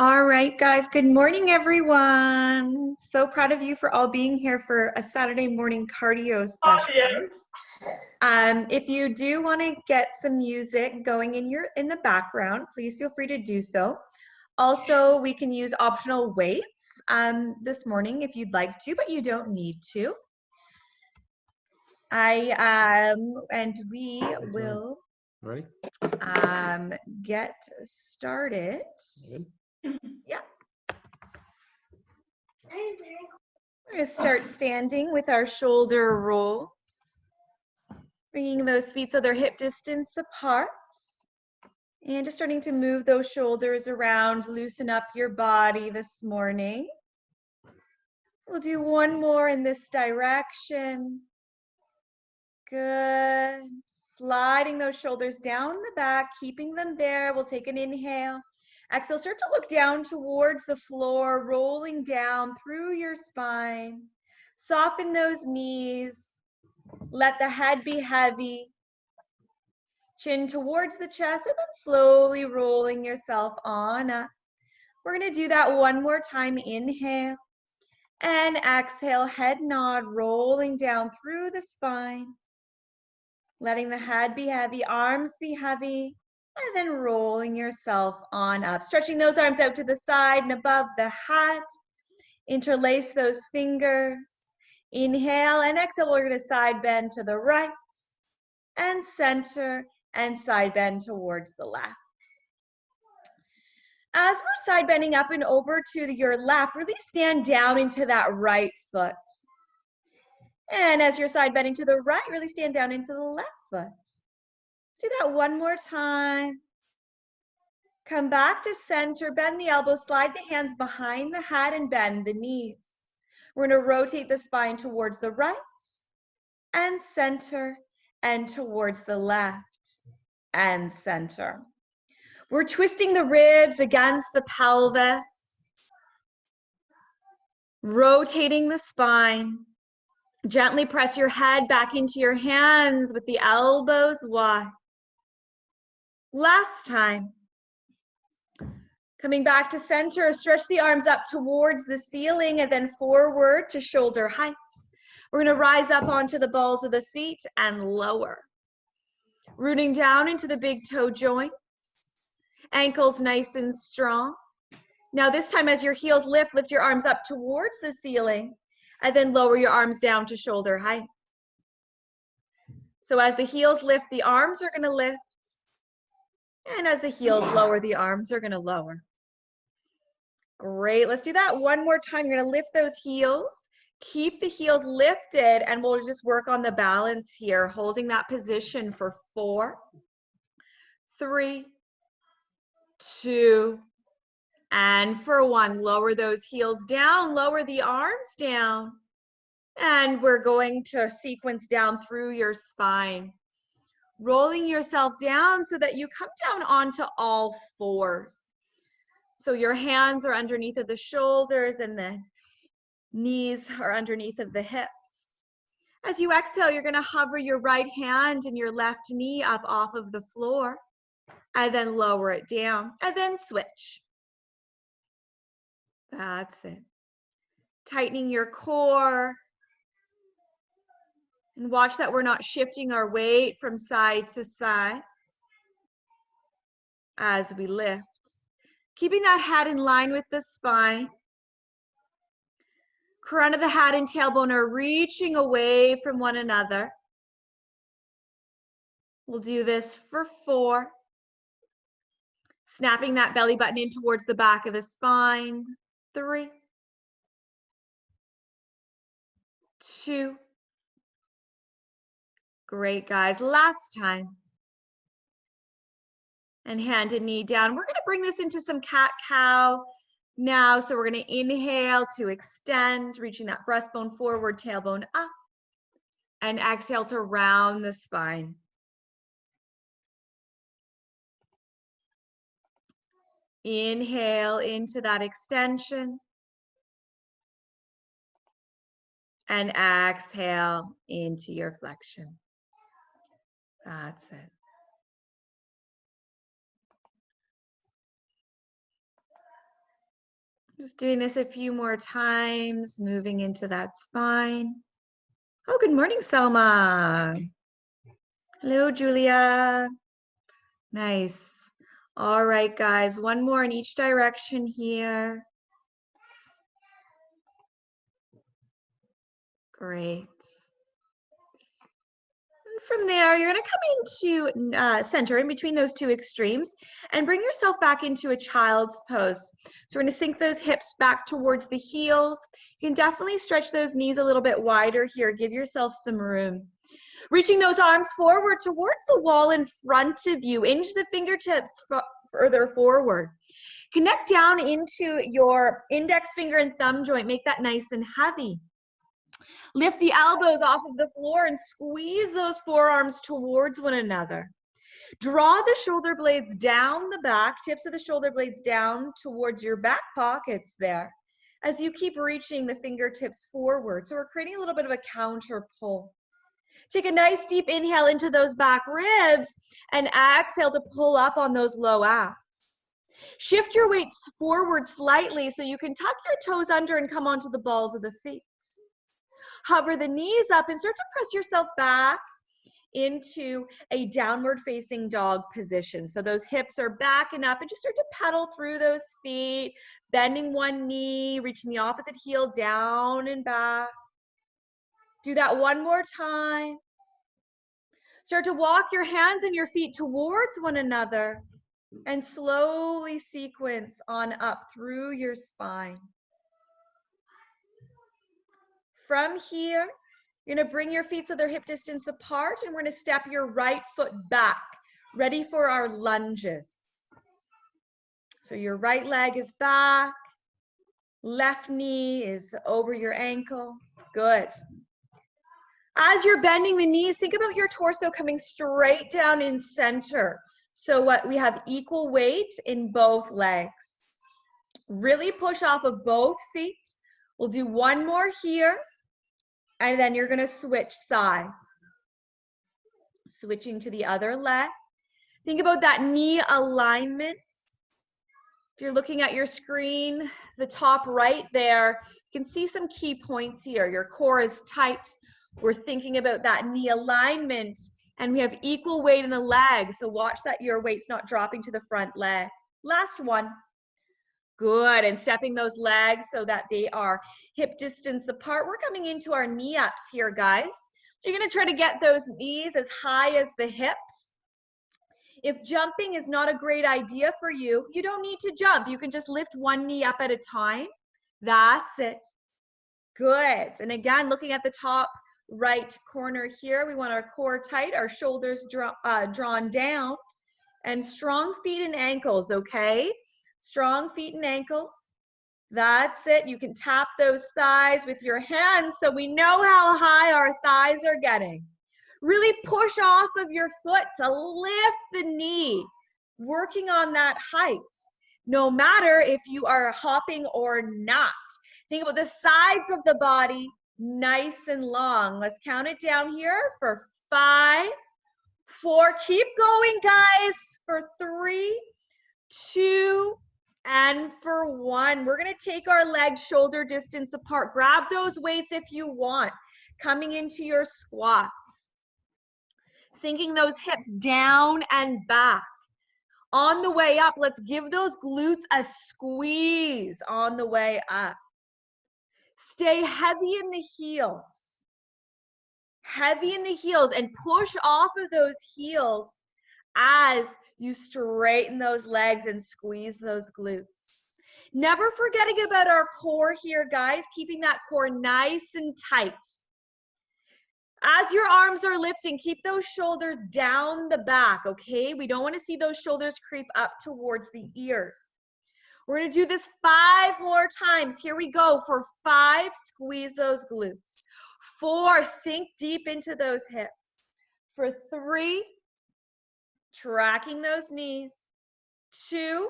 All right, guys. Good morning, everyone. So proud of you for all being here for a Saturday morning cardio session. If you do want to get some music going in the background, please feel free to do so. Also, we can use optional weights this morning if you'd like to, but you don't need to. We will get started. Yeah. We're going to start standing with our shoulder rolls, bringing those feet so they're hip distance apart, and just starting to move those shoulders around, loosen up your body this morning. We'll do one more in this direction. Good. Sliding those shoulders down the back, keeping them there. We'll take an inhale. Exhale, start to look down towards the floor, rolling down through your spine. Soften those knees. Let the head be heavy. Chin towards the chest, and then slowly rolling yourself on up. We're going to do that one more time. Inhale and exhale, head nod, rolling down through the spine. Letting the head be heavy, arms be heavy. And then rolling yourself on up. Stretching those arms out to the side and above the head. Interlace those fingers. Inhale and exhale. We're going to side bend to the right and center and side bend towards the left. As we're side bending up and over to your left, really stand down into that right foot. And as you're side bending to the right, really stand down into the left foot. Let's do that one more time. Come back to center, bend the elbows, slide the hands behind the head and bend the knees. We're going to rotate the spine towards the right and center and towards the left and center. We're twisting the ribs against the pelvis, rotating the spine. Gently press your head back into your hands with the elbows wide. Last time. Coming back to center, stretch the arms up towards the ceiling and then forward to shoulder height. We're going to rise up onto the balls of the feet and lower. Rooting down into the big toe joints. Ankles nice and strong. Now this time as your heels lift your arms up towards the ceiling and then lower your arms down to shoulder height. So as the heels lift, the arms are going to lift. And as the heels lower, the arms are going to lower. Great. Let's do that one more time. You're going to lift those heels. Keep the heels lifted, and we'll just work on the balance here, holding that position for 4, 3, 2, and for 1. Lower those heels down, lower the arms down, and we're going to sequence down through your spine. Rolling yourself down so that you come down onto all 4s. So your hands are underneath of the shoulders and the knees are underneath of the hips. As you exhale, you're going to hover your right hand and your left knee up off of the floor and then lower it down and then switch. That's it. Tightening your core. And watch that we're not shifting our weight from side to side as we lift. Keeping that head in line with the spine. Crown of the head and tailbone are reaching away from one another. We'll do this for 4. Snapping that belly button in towards the back of the spine. 3, 2. Great, guys. Last time. And hand and knee down. We're going to bring this into some cat-cow now. So we're going to inhale to extend, reaching that breastbone forward, tailbone up. And exhale to round the spine. Inhale into that extension. And exhale into your flexion. That's it. Just doing this a few more times, moving into that spine. Oh, good morning, Selma. Hello, Julia. Nice. All right, guys, one more in each direction here. Great. And from there, you're gonna come into center in between those two extremes and bring yourself back into a child's pose. So we're gonna sink those hips back towards the heels. You can definitely stretch those knees a little bit wider here. Give yourself some room. Reaching those arms forward towards the wall in front of you. Inch the fingertips further forward. Connect down into your index finger and thumb joint. Make that nice and heavy. Lift the elbows off of the floor and squeeze those forearms towards one another. Draw the shoulder blades down the back, tips of the shoulder blades down towards your back pockets there as you keep reaching the fingertips forward. So we're creating a little bit of a counter pull. Take a nice deep inhale into those back ribs and exhale to pull up on those low abs. Shift your weights forward slightly so you can tuck your toes under and come onto the balls of the feet. Hover the knees up and start to press yourself back into a downward facing dog position. So those hips are back and up, and just start to pedal through those feet, bending one knee, reaching the opposite heel down and back. Do that one more time. Start to walk your hands and your feet towards one another and slowly sequence on up through your spine. From here, you're gonna bring your feet so they're hip distance apart, and we're gonna step your right foot back, ready for our lunges. So your right leg is back, left knee is over your ankle. Good. As you're bending the knees, think about your torso coming straight down in center. So what we have equal weight in both legs. Really push off of both feet. We'll do one more here, and then you're gonna switch sides. Switching to the other leg. Think about that knee alignment. If you're looking at your screen, the top right there, you can see some key points here. Your core is tight. We're thinking about that knee alignment, and we have equal weight in the leg. So watch that your weight's not dropping to the front leg. Last one. Good, and stepping those legs so that they are hip distance apart. We're coming into our knee ups here, guys. So you're gonna try to get those knees as high as the hips. If jumping is not a great idea for you, you don't need to jump. You can just lift one knee up at a time. That's it. Good, and again, looking at the top right corner here, we want our core tight, our shoulders drawn down, and strong feet and ankles, okay? Strong feet and ankles. That's it. You can tap those thighs with your hands so we know how high our thighs are getting. Really push off of your foot to lift the knee, working on that height, no matter if you are hopping or not. Think about the sides of the body, nice and long. Let's count it down here for 5, 4, keep going, guys, for 3, 2, and for 1. We're gonna take our legs shoulder distance apart. Grab those weights if you want. Coming into your squats. Sinking those hips down and back. On the way up, let's give those glutes a squeeze on the way up. Stay heavy in the heels. Heavy in the heels, and push off of those heels as you straighten those legs and squeeze those glutes. Never forgetting about our core here, guys, keeping that core nice and tight. As your arms are lifting, keep those shoulders down the back, okay? We don't want to see those shoulders creep up towards the ears. We're going to do this 5 more times. Here we go. For 5, squeeze those glutes. 4, sink deep into those hips. For 3, tracking those knees. 2,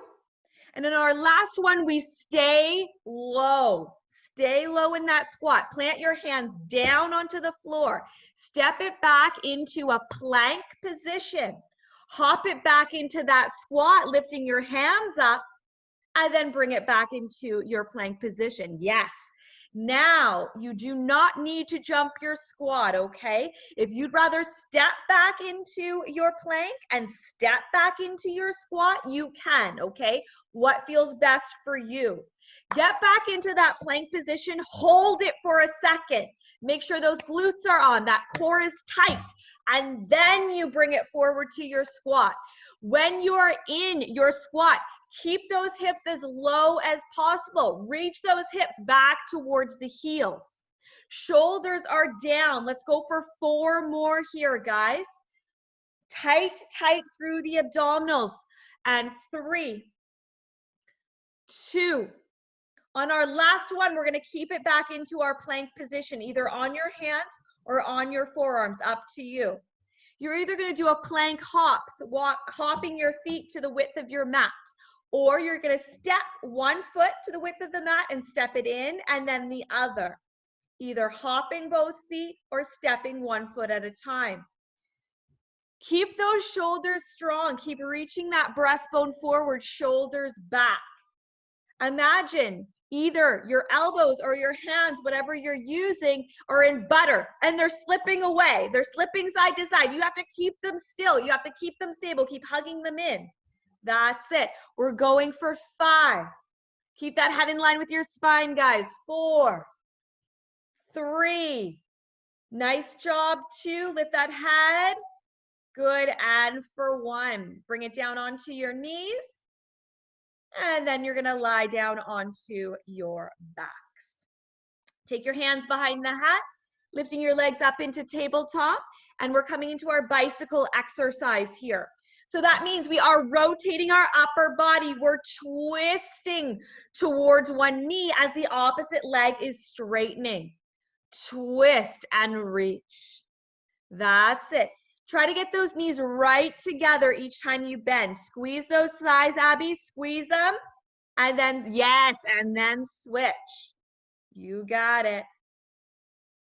and in our last one, we stay low. Stay low in that squat. Plant your hands down onto the floor. Step it back into a plank position. Hop it back into that squat, lifting your hands up and then bring it back into your plank position. Yes. Now, you do not need to jump your squat, okay? If you'd rather step back into your plank and step back into your squat, you can, okay? What feels best for you? Get back into that plank position, hold it for a second. Make sure those glutes are on, that core is tight, and then you bring it forward to your squat. When you're in your squat, keep those hips as low as possible. Reach those hips back towards the heels. Shoulders are down. Let's go for 4 more here, guys. Tight, tight through the abdominals. And 3, 2. On our last one, we're going to keep it back into our plank position, either on your hands or on your forearms, up to you. You're either going to do a plank hop, hopping your feet to the width of your mat, or you're going to step one foot to the width of the mat and step it in, and then the other, either hopping both feet or stepping one foot at a time. Keep those shoulders strong. Keep reaching that breastbone forward, shoulders back. Imagine either your elbows or your hands, whatever you're using, are in butter and they're slipping away. They're slipping side to side. You have to keep them still. You have to keep them stable. Keep hugging them in. That's it. We're going for 5. Keep that head in line with your spine, guys. 4, 3. Nice job. 2. Lift that head. Good. And for 1. Bring it down onto your knees. And then you're going to lie down onto your backs. Take your hands behind the hat, lifting your legs up into tabletop, and we're coming into our bicycle exercise here. So that means we are rotating our upper body. We're twisting towards one knee as the opposite leg is straightening. Twist and reach. That's it. Try to get those knees right together each time you bend. Squeeze those thighs, Abby. Squeeze them. And then, yes, and then switch. You got it.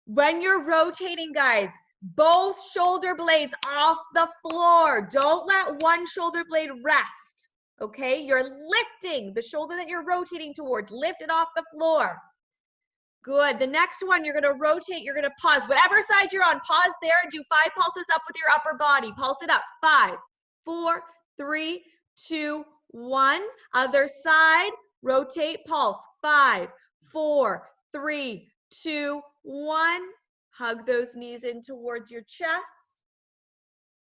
When you're rotating, guys, both shoulder blades off the floor. Don't let one shoulder blade rest, okay? You're lifting the shoulder that you're rotating towards. Lift it off the floor. Good. The next one, you're going to rotate. You're going to pause. Whatever side you're on, pause there and do 5 pulses up with your upper body. Pulse it up. 5, 4, 3, 2, 1. Other side, rotate, pulse. 5, 4, 3, 2, 1. Hug those knees in towards your chest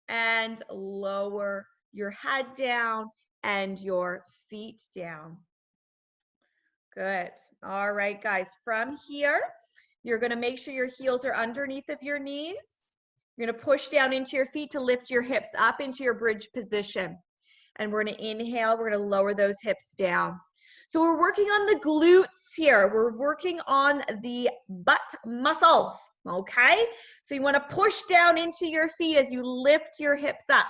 and lower your head down and your feet down. Good. All right, guys. From here, you're going to make sure your heels are underneath of your knees. You're going to push down into your feet to lift your hips up into your bridge position. And we're going to inhale. We're going to lower those hips down. So we're working on the glutes here. We're working on the butt muscles, okay? So you want to push down into your feet as you lift your hips up.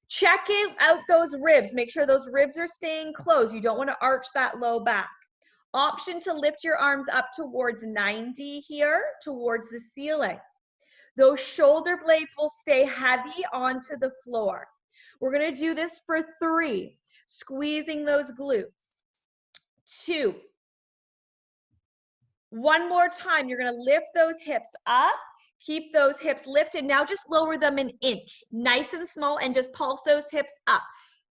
Check out those ribs. Make sure those ribs are staying closed. You don't want to arch that low back. Option to lift your arms up towards 90 here, towards the ceiling. Those shoulder blades will stay heavy onto the floor. We're going to do this for 3, squeezing those glutes. 2. One more time, you're going to lift those hips up. Keep those hips lifted. Now just lower them an inch, nice and small, and just pulse those hips up.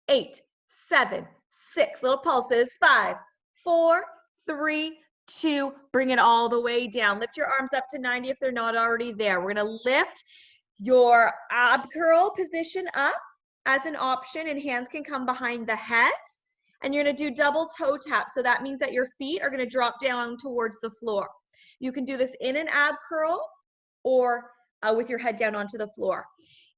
8, 7, 6, little pulses. 5, 4, 3, 2, bring it all the way down. Lift your arms up to 90 if they're not already there. We're going to lift your ab curl position up as an option, and hands can come behind the head. And you're going to do double toe tap. So that means that your feet are going to drop down towards the floor. You can do this in an ab curl or with your head down onto the floor.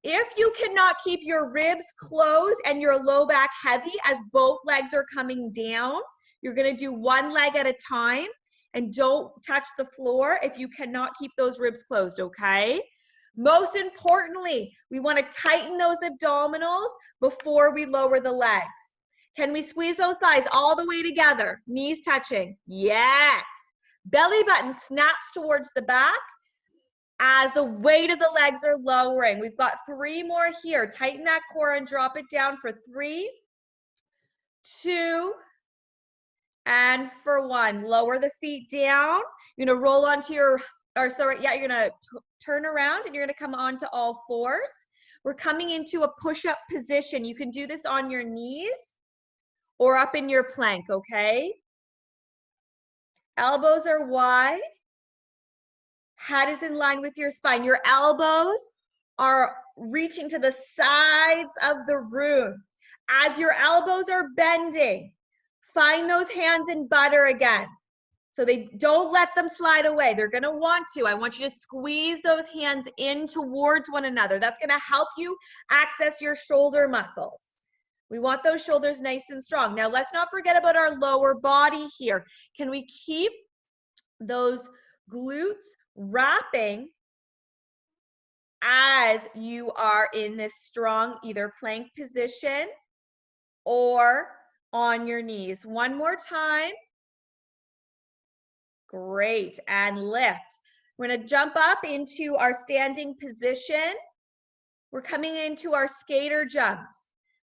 If you cannot keep your ribs closed and your low back heavy as both legs are coming down, you're going to do one leg at a time and don't touch the floor if you cannot keep those ribs closed, okay? Most importantly, we want to tighten those abdominals before we lower the legs. Can we squeeze those thighs all the way together? Knees touching. Yes. Belly button snaps towards the back as the weight of the legs are lowering. We've got 3 more here. Tighten that core and drop it down for 3, 2, And for 1, lower the feet down. You're gonna roll onto your, or sorry, yeah, you're gonna turn around and you're gonna come onto all 4s. We're coming into a push-up position. You can do this on your knees or up in your plank, okay? Elbows are wide. Head is in line with your spine. Your elbows are reaching to the sides of the room. As your elbows are bending, find those hands in butter again. So they don't let them slide away. They're gonna want to. I want you to squeeze those hands in towards one another. That's gonna help you access your shoulder muscles. We want those shoulders nice and strong. Now let's not forget about our lower body here. Can we keep those glutes wrapping as you are in this strong either plank position or on your knees? One more time. Great, and lift. We're gonna jump up into our standing position. We're coming into our skater jumps.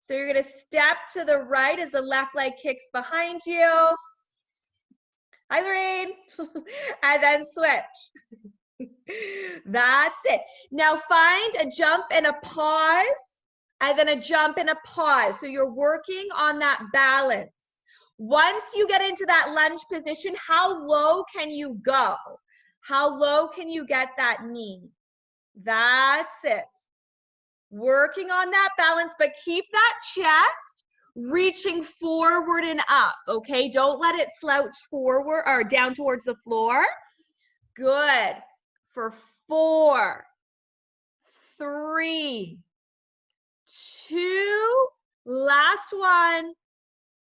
So you're gonna step to the right as the left leg kicks behind you. Hi, Lorraine. And then switch. That's it. Now find a jump and a pause, and then a jump and a pause. So you're working on that balance. Once you get into that lunge position, how low can you go? How low can you get that knee? That's it. Working on that balance, but keep that chest reaching forward and up, okay? Don't let it slouch forward or down towards the floor. Good. For 4, 3, 2, last one.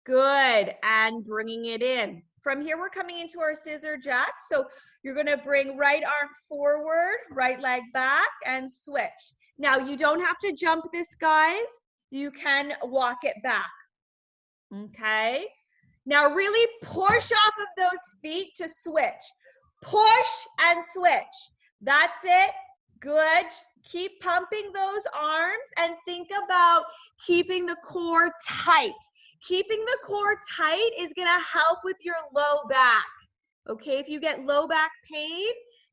Good, and bringing it in. From here, we're coming into our scissor jacks. So you're gonna bring right arm forward, right leg back, and switch. Now, you don't have to jump this, guys. You can walk it back, okay? Now, really push off of those feet to switch. Push and switch. That's it. Good. Keep pumping those arms and think about keeping the core tight. Keeping the core tight is going to help with your low back. Okay, if you get low back pain,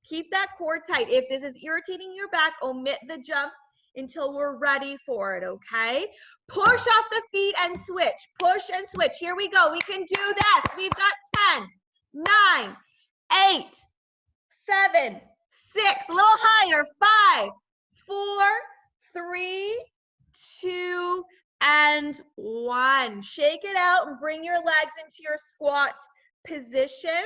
keep that core tight. If this is irritating your back, omit the jump until we're ready for it, okay? Push off the feet and switch. Push and switch. Here we go. We can do this. We've got 10, 9, 8, 7, 6, a little higher, 5, 4, 3, 2, and 1. Shake it out and bring your legs into your squat position.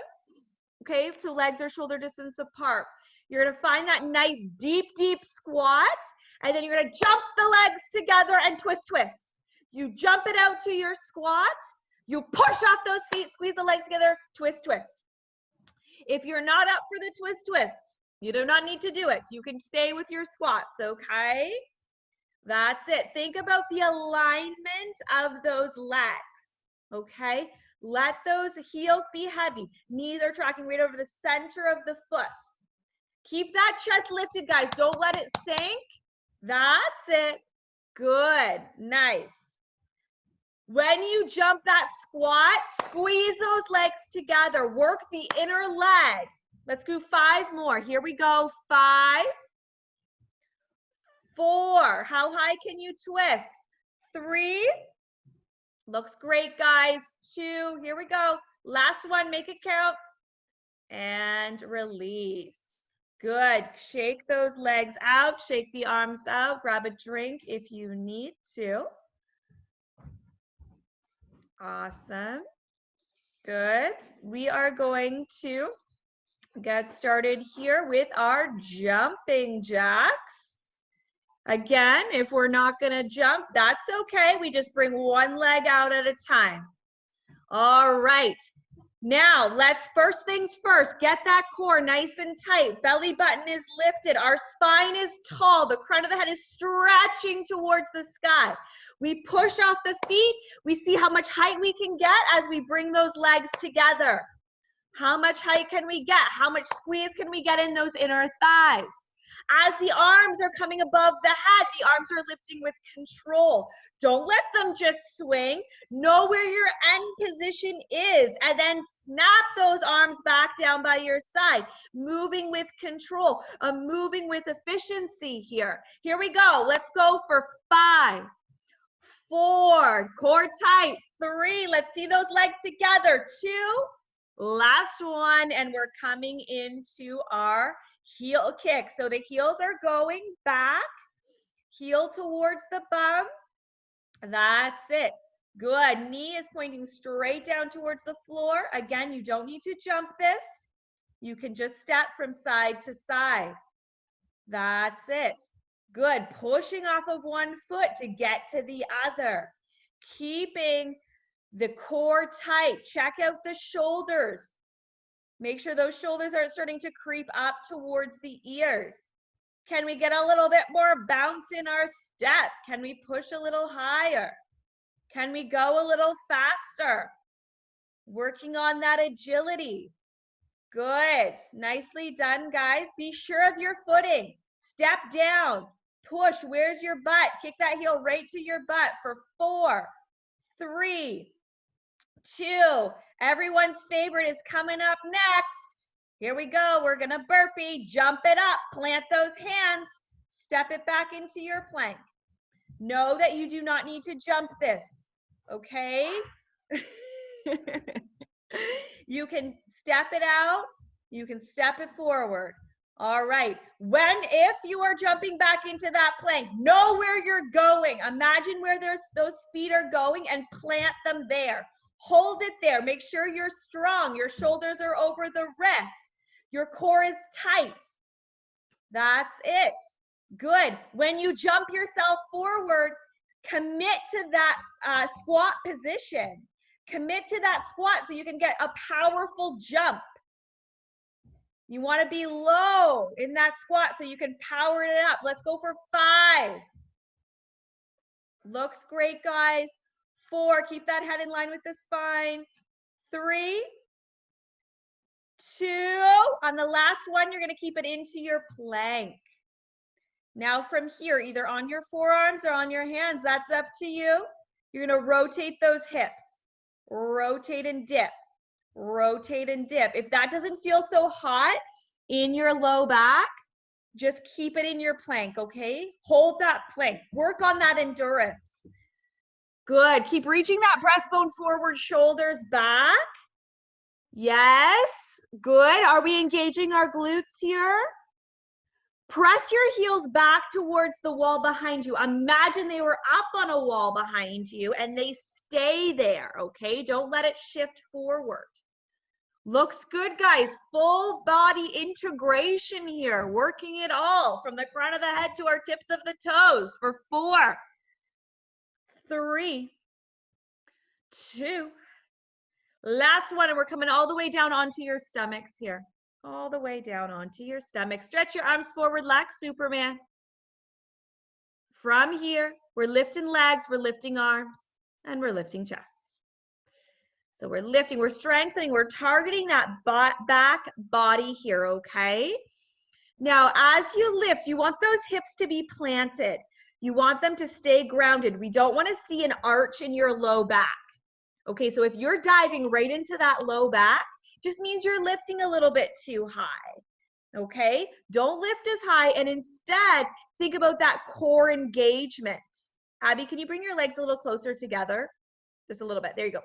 Okay, so legs are shoulder distance apart. You're gonna find that nice deep, deep squat, and then you're gonna jump the legs together and twist, twist. You jump it out to your squat, you push off those feet, squeeze the legs together, twist, twist. If you're not up for the twist, twist, you do not need to do it. You can stay with your squats, okay? That's it. Think about the alignment of those legs, okay? Let those heels be heavy. Knees are tracking right over the center of the foot. Keep that chest lifted, guys. Don't let it sink. That's it. Good. Nice. When you jump that squat, squeeze those legs together. Work the inner leg. Let's do 5 more. Here we go. 5, 4. How high can you twist? 3. Looks great, guys. 2. Here we go. Last one. Make it count. And release. Good. Shake those legs out. Shake the arms out. Grab a drink if you need to. Awesome. Good. We are going to get started here with our jumping jacks. Again, if we're not going to jump, that's okay. We just bring one leg out at a time. All right. Now, let's first things first, get that core nice and tight. Belly button is lifted. Our spine is tall. The crown of the head is stretching towards the sky. We push off the feet. We see how much height we can get as we bring those legs together. How much height can we get? How much squeeze can we get in those inner thighs? As the arms are coming above the head, the arms are lifting with control. Don't let them just swing. Know where your end position is, and then snap those arms back down by your side. Moving with control, moving with efficiency here. Here we go. Let's go for 5, 4, core tight, 3. Let's see those legs together. 2, last one, and we're coming into our heel kick. So the heels are going back, heel towards the bum. That's it. Good. Knee is pointing straight down towards the floor. Again, you don't need to jump this. You can just step from side to side. That's it. Good. Pushing off of one foot to get to the other. Keeping the core tight. Check out the shoulders. Make sure those shoulders are starting to creep up towards the ears. Can we get a little bit more bounce in our step? Can we push a little higher? Can we go a little faster? Working on that agility. Good. Nicely done, guys. Be sure of your footing. Step down. Push. Where's your butt? Kick that heel right to your butt for 4, 3, 2. Everyone's favorite is coming up next. Here we go. We're going to burpee. Jump it up. Plant those hands. Step it back into your plank. Know that you do not need to jump this. Okay? You can step it out. You can step it forward. All right. If you are jumping back into that plank, know where you're going. Imagine where those feet are going and plant them there. Hold it there. Make sure you're strong. Your shoulders are over the wrists. Your core is tight. That's it. Good. When you jump yourself forward, commit to that squat position. Commit to that squat so you can get a powerful jump. You want to be low in that squat so you can power it up. Let's go for 5. Looks great, guys. 4, keep that head in line with the spine. 3, 2, on the last one, you're going to keep it into your plank. Now from here, either on your forearms or on your hands, that's up to you. You're going to rotate those hips. Rotate and dip. Rotate and dip. If that doesn't feel so hot in your low back, just keep it in your plank, okay? Hold that plank. Work on that endurance. Good. Keep reaching that breastbone forward, shoulders back. Yes. Good. Are we engaging our glutes here? Press your heels back towards the wall behind you. Imagine they were up on a wall behind you and they stay there, okay? Don't let it shift forward. Looks good, guys. Full body integration here. Working it all from the crown of the head to our tips of the toes for 4, 3, 2. Last one, and we're coming all the way down onto your stomachs here. All the way down onto your stomach. Stretch your arms forward like Superman. From here, we're lifting legs, we're lifting arms, and we're lifting chest. So we're lifting, we're strengthening, we're targeting that back body here, okay? Now, as you lift, you want those hips to be planted. You want them to stay grounded. We don't want to see an arch in your low back. Okay, so if you're diving right into that low back, just means you're lifting a little bit too high. Okay, don't lift as high, and instead think about that core engagement. Abby, can you bring your legs a little closer together? Just a little bit. There you go.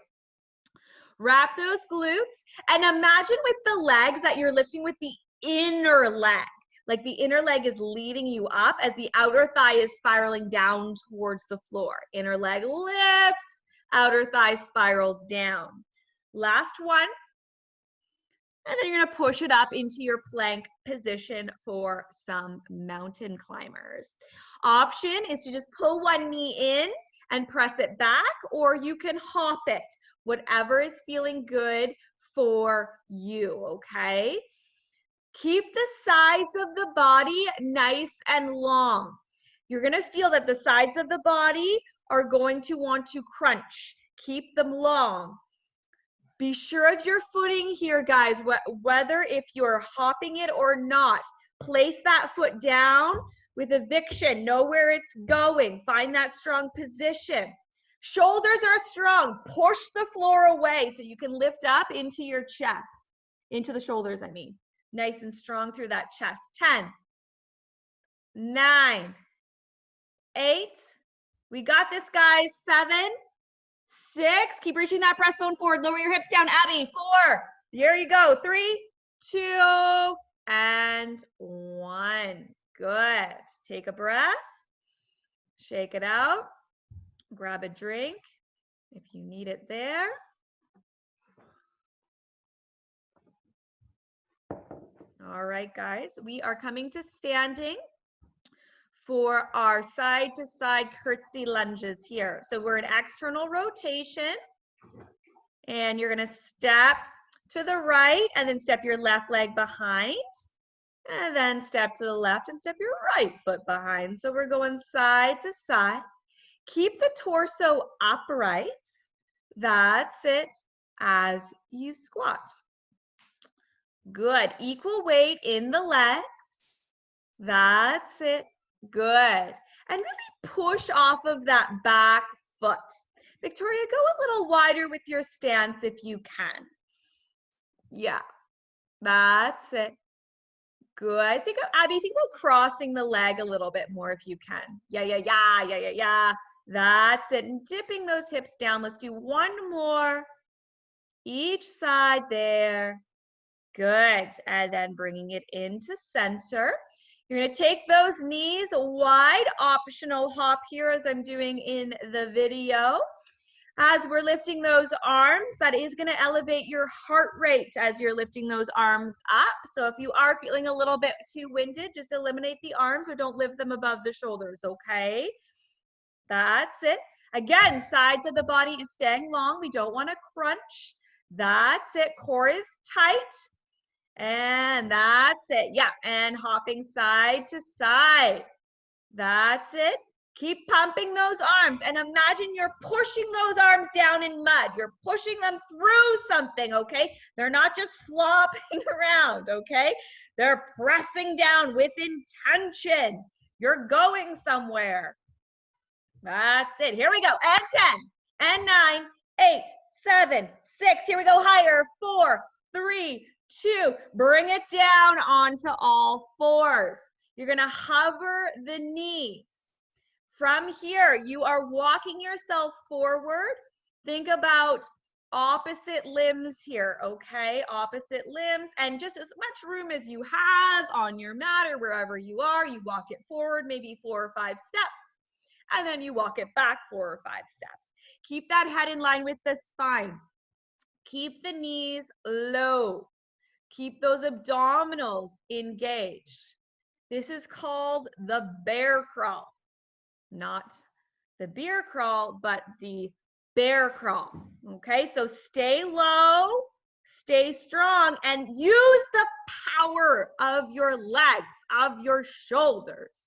Wrap those glutes, and imagine with the legs that you're lifting with the inner leg. Like the inner leg is leading you up as the outer thigh is spiraling down towards the floor. Inner leg lifts, outer thigh spirals down. Last one. And then you're going to push it up into your plank position for some mountain climbers. Option is to just pull one knee in and press it back, or you can hop it, whatever is feeling good for you, okay? Keep the sides of the body nice and long. You're going to feel that the sides of the body are going to want to crunch. Keep them long. Be sure of your footing here, guys, whether if you're hopping it or not. Place that foot down with eviction. Know where it's going. Find that strong position. Shoulders are strong. Push the floor away so you can lift up into your chest. Into the shoulders, I mean. Nice and strong through that chest. 10, 9, 8. We got this, guys. 7, 6. Keep reaching that breastbone forward. Lower your hips down. Abby, 4. There you go. 3, 2, and 1. Good. Take a breath. Shake it out. Grab a drink if you need it there. All right, guys. We are coming to standing for our side-to-side curtsy lunges here. So we're in external rotation, and you're going to step to the right and then step your left leg behind, and then step to the left and step your right foot behind. So we're going side to side. Keep the torso upright. That's it as you squat. Good. Equal weight in the legs. That's it. Good. And really push off of that back foot. Victoria, go a little wider with your stance if you can. Yeah. That's it. Good. Abby, think about crossing the leg a little bit more if you can. Yeah. That's it. And dipping those hips down. Let's do one more. Each side there. Good. And then bringing it into center. You're going to take those knees wide. Optional hop here as I'm doing in the video. As we're lifting those arms, that is going to elevate your heart rate as you're lifting those arms up. So if you are feeling a little bit too winded, just eliminate the arms or don't lift them above the shoulders, okay? That's it. Again, sides of the body is staying long. We don't want to crunch. That's it. Core is tight. And that's it. Yeah, and hopping side to side. That's it. Keep pumping those arms and imagine you're pushing those arms down in mud. You're pushing them through something, okay? They're not just flopping around, okay? They're pressing down with intention. You're going somewhere. That's it. Here we go. And 10, and 9, 8, 7, 6. Here we go. Higher. 4, 3, 2. Bring it down onto all fours. You're going to hover the knees. From here, you are walking yourself forward. Think about opposite limbs here, okay? Opposite limbs, and just as much room as you have on your mat or wherever you are, you walk it forward, maybe 4 or 5 steps, and then you walk it back 4 or 5 steps. Keep that head in line with the spine. Keep the knees low. Keep those abdominals engaged. This is called the bear crawl. Not the beer crawl, but the bear crawl. Okay, so stay low, stay strong, and use the power of your legs, of your shoulders.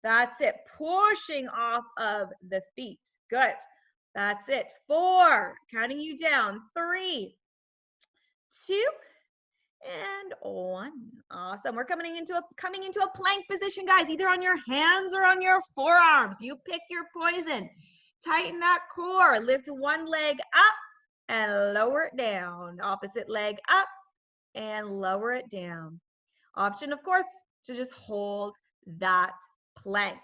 That's it. Pushing off of the feet. Good. That's it. 4. Counting you down. 3, 2, and 1. Awesome. We're coming into a plank position, guys, either on your hands or on your forearms. You pick your poison. Tighten that core. Lift one leg up and lower it down. Opposite leg up and lower it down. Option, of course, to just hold that plank.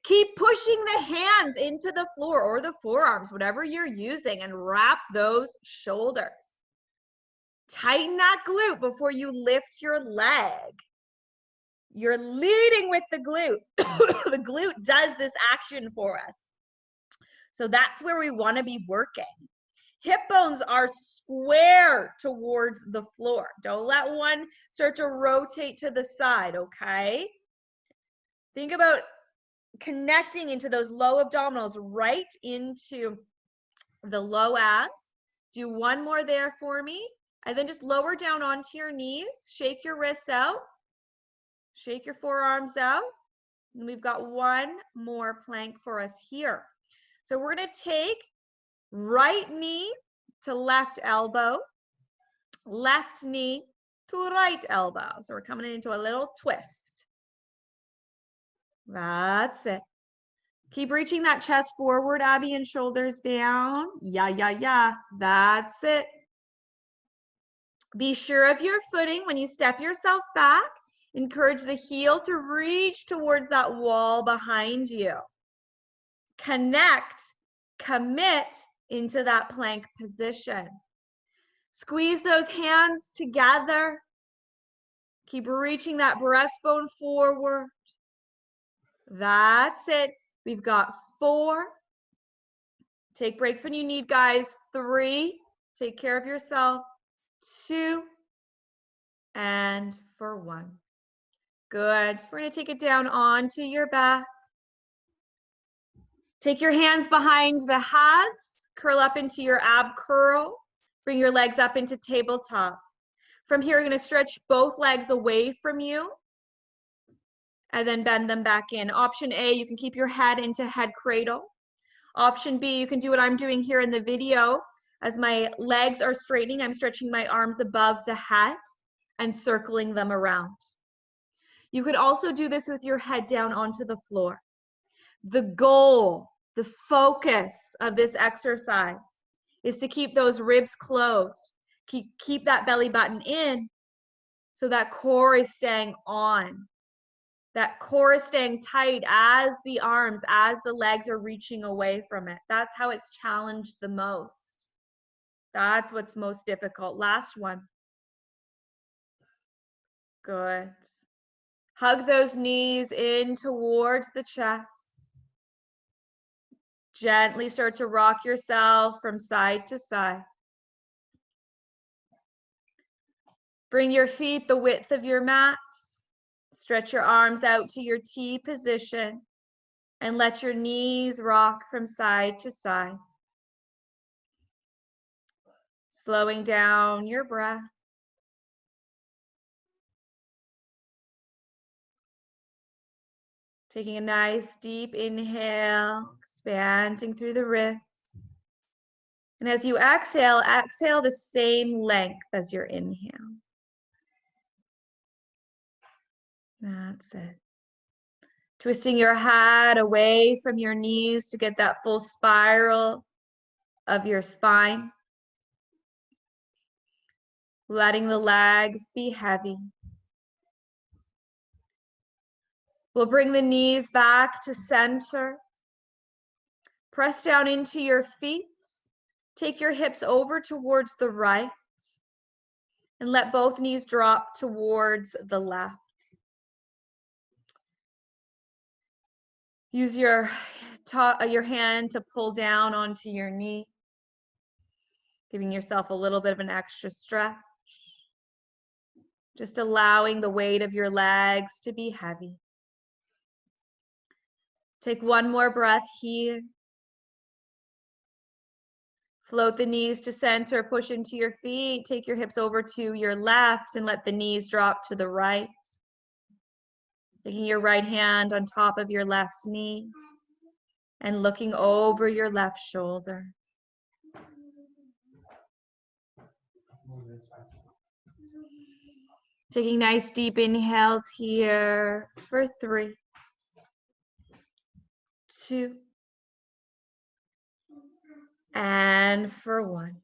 Keep pushing the hands into the floor or the forearms, whatever you're using, and wrap those shoulders. Tighten that glute before you lift your leg. You're leading with the glute. The glute does this action for us. So that's where we want to be working. Hip bones are square towards the floor. Don't let one start to rotate to the side, okay? Think about connecting into those low abdominals right into the low abs. Do one more there for me. And then just lower down onto your knees. Shake your wrists out. Shake your forearms out. And we've got one more plank for us here. So we're going to take right knee to left elbow, left knee right elbow. So we're coming into a little twist. That's it. Keep reaching that chest forward, Abby, and shoulders down. Yeah. That's it. Be sure of your footing when you step yourself back. Encourage the heel to reach towards that wall behind you. Connect, commit into that plank position. Squeeze those hands together. Keep reaching that breastbone forward. That's it. We've got 4. Take breaks when you need, guys. 3. Take care of yourself. 2. And for 1. Good. We're going to take it down onto your back. Take your hands behind the hats. Curl up into your ab curl. Bring your legs up into tabletop. From here, you're going to stretch both legs away from you and then bend them back in. Option A, you can keep your head into head cradle. Option B, you can do what I'm doing here in the video. As my legs are straightening, I'm stretching my arms above the hat and circling them around. You could also do this with your head down onto the floor. The goal, the focus of this exercise is to keep those ribs closed. Keep that belly button in so that core is staying on. That core is staying tight as the arms, as the legs are reaching away from it. That's how it's challenged the most. That's what's most difficult. Last one. Good. Hug those knees in towards the chest. Gently start to rock yourself from side to side. Bring your feet the width of your mat. Stretch your arms out to your T position and let your knees rock from side to side. Slowing down your breath. Taking a nice deep inhale, expanding through the ribs. And as you exhale, exhale the same length as your inhale. That's it. Twisting your head away from your knees to get that full spiral of your spine. Letting the legs be heavy. We'll bring the knees back to center. Press down into your feet. Take your hips over towards the right. And let both knees drop towards the left. Use your hand to pull down onto your knee, giving yourself a little bit of an extra stretch. Just allowing the weight of your legs to be heavy. Take one more breath here. Float the knees to center, push into your feet, take your hips over to your left and let the knees drop to the right. Taking your right hand on top of your left knee and looking over your left shoulder. Taking nice deep inhales here for 3, 2, and for 1.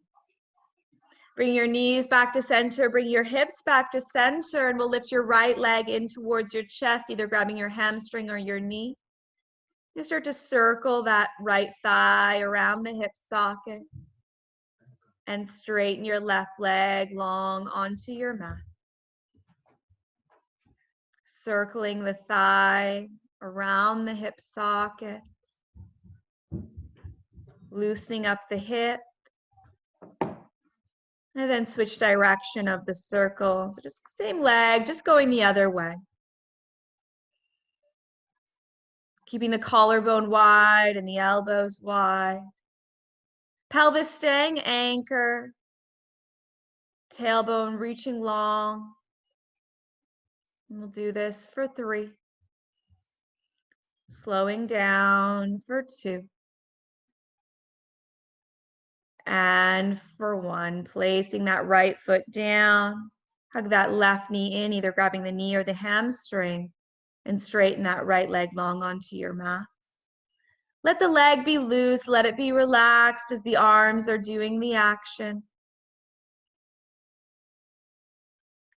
Bring your knees back to center, bring your hips back to center, and we'll lift your right leg in towards your chest, either grabbing your hamstring or your knee. You start to circle that right thigh around the hip socket and straighten your left leg long onto your mat. Circling the thigh around the hip socket, loosening up the hip, and then switch direction of the circle. So just same leg, just going the other way. Keeping the collarbone wide and the elbows wide. Pelvis staying anchored. Tailbone reaching long. And we'll do this for 3. Slowing down for 2. And for 1, placing that right foot down. Hug that left knee in, either grabbing the knee or the hamstring, and straighten that right leg long onto your mat. Let the leg be loose, let it be relaxed as the arms are doing the action.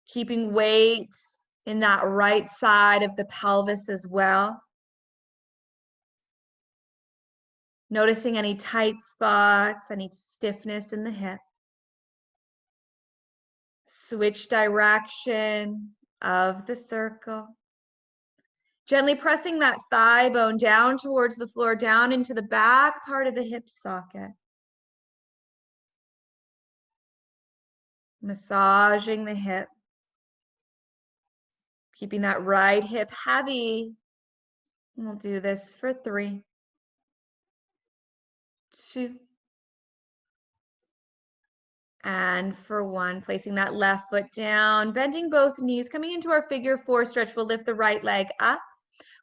Keeping weight in that right side of the pelvis as well. Noticing any tight spots, any stiffness in the hip. Switch direction of the circle. Gently pressing that thigh bone down towards the floor, down into the back part of the hip socket. Massaging the hip. Keeping that right hip heavy. And we'll do this for 3, 2, and for 1. Placing that left foot down, bending both knees, coming into our figure 4 stretch. We'll lift the right leg up.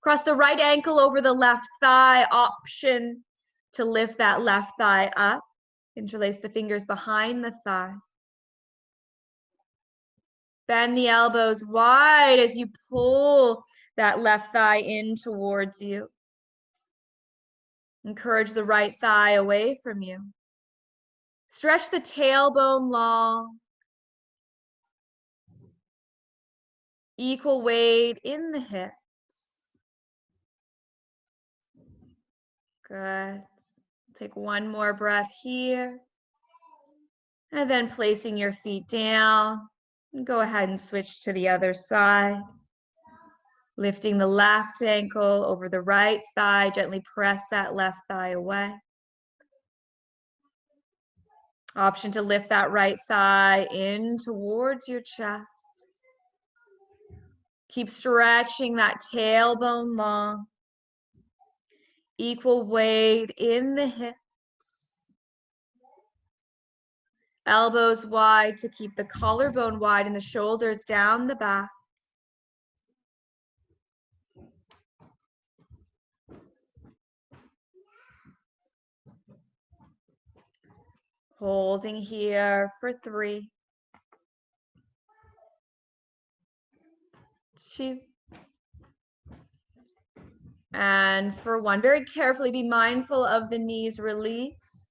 Cross the right ankle over the left thigh. Option to lift that left thigh up. Interlace the fingers behind the thigh. Bend the elbows wide as you pull that left thigh in towards you. Encourage the right thigh away from you. Stretch the tailbone long. Equal weight in the hips. Good. Take one more breath here. And then placing your feet down. And go ahead and switch to the other side. Lifting the left ankle over the right thigh. Gently press that left thigh away. Option to lift that right thigh in towards your chest. Keep stretching that tailbone long. Equal weight in the hips. Elbows wide to keep the collarbone wide and the shoulders down the back. Holding here for 3, 2, and for 1. Very carefully be mindful of the knees release.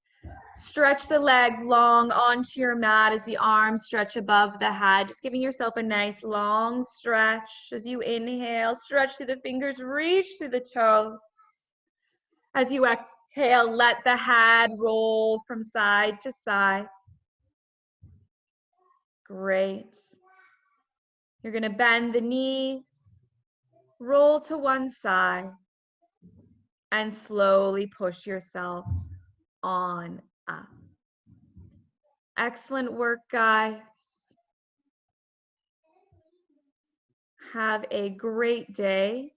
Stretch the legs long onto your mat as the arms stretch above the head. Just giving yourself a nice long stretch as you inhale. Stretch through the fingers, reach through the toes. As you exhale, let the head roll from side to side. Great. You're going to bend the knees, roll to one side, and slowly push yourself on up. Excellent work, guys. Have a great day.